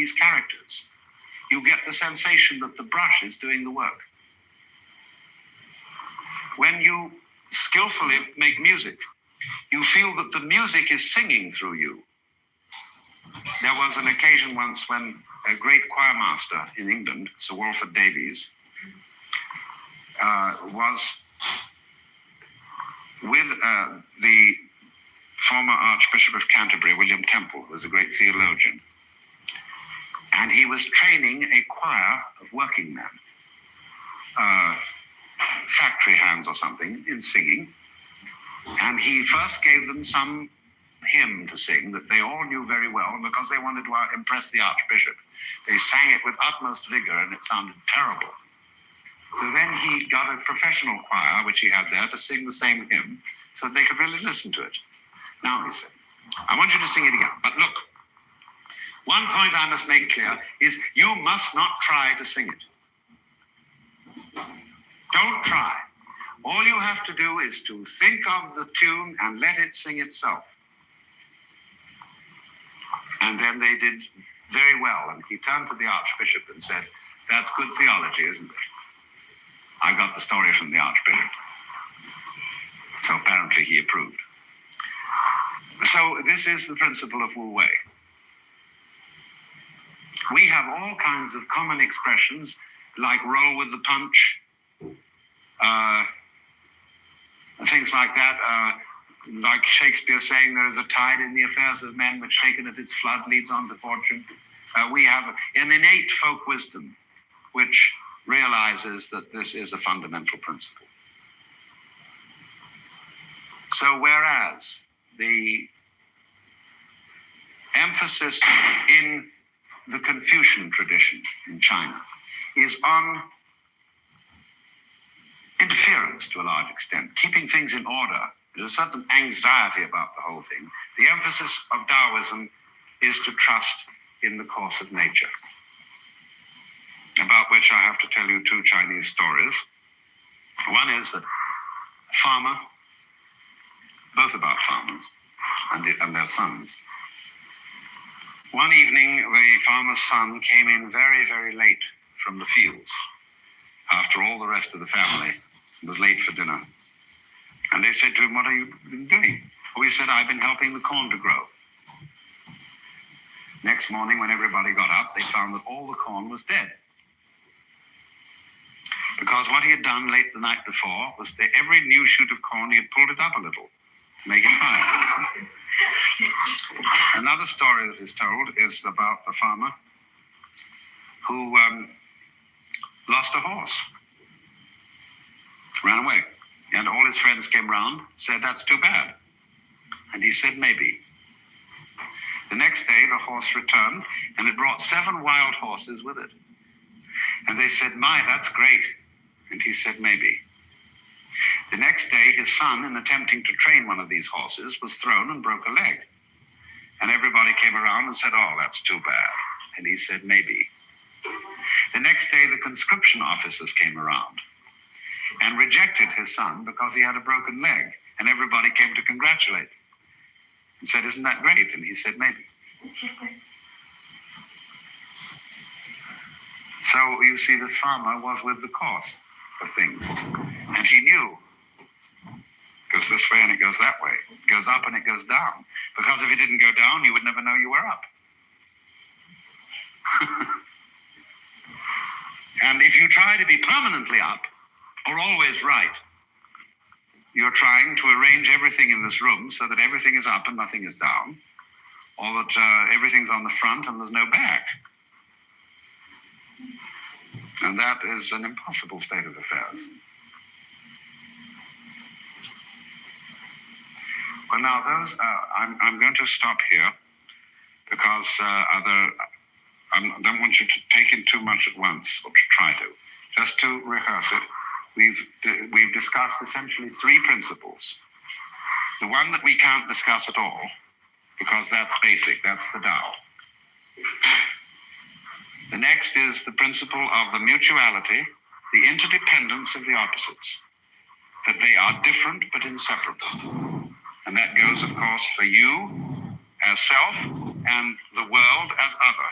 these characters, you get the sensation that the brush is doing the work. When you skillfully make music, you feel that the music is singing through you. There was an occasion once when a great choir master in England, Sir Walford Davies, was with the former Archbishop of Canterbury, William Temple, who was a great theologian. And he was training a choir of working men, factory hands or something, in singing. And he first gave them some hymn to sing that they all knew very well, and because they wanted to impress the Archbishop, they sang it with utmost vigor, and it sounded terrible. So then he got a professional choir, which he had there, to sing the same hymn, so that they could really listen to it. Now, he said, I want you to sing it again, but look, one point I must make clear is you must not try to sing it. Don't try. All you have to do is to think of the tune and let it sing itself. And then they did very well. And he turned to the Archbishop and said, that's good theology, isn't it? I got the story from the Archbishop. So apparently he approved. So this is the principle of Wu Wei. We have all kinds of common expressions like roll with the punch, things like that, like Shakespeare saying there is a tide in the affairs of men which taken at its flood leads on to fortune. We have an innate folk wisdom which realizes that this is a fundamental principle. So whereas the emphasis in the Confucian tradition in China is on interference to a large extent, keeping things in order. There's a certain anxiety about the whole thing. The emphasis of Taoism is to trust in the course of nature, about which I have to tell you two Chinese stories. One is that a farmer, both about farmers and their sons. One evening, the farmer's son came in very, very late from the fields after all the rest of the family was late for dinner. And they said to him, what have you been doing? Oh, he said, I've been helping the corn to grow. Next morning, when everybody got up, they found that all the corn was dead. Because what he had done late the night before was that every new shoot of corn, he had pulled it up a little to make it higher. Another story that is told is about a farmer who lost a horse, ran away. And all his friends came round, said, that's too bad. And he said, maybe. The next day, the horse returned, and it brought 7 wild horses with it. And they said, my, that's great. And he said, maybe. The next day, his son, in attempting to train one of these horses, was thrown and broke a leg. And everybody came around and said, oh, that's too bad. And he said, maybe. The next day, the conscription officers came around and rejected his son because he had a broken leg. And everybody came to congratulate and said, isn't that great? And he said, maybe. So you see, the farmer was with the course of things. And he knew it goes this way and it goes that way. It goes up and it goes down. Because if it didn't go down, you would never know you were up. And if you try to be permanently up, or always right, you're trying to arrange everything in this room so that everything is up and nothing is down, or that everything's on the front and there's no back. And that is an impossible state of affairs. Well, now those, I'm going to stop here because I don't want you to take in too much at once, or to try to. Just to rehearse it, we've discussed essentially 3 principles. The one that we can't discuss at all, because that's basic, that's the Tao. The next is the principle of the mutuality, the interdependence of the opposites, that they are different but inseparable. And that goes, of course, for you as self and the world as other.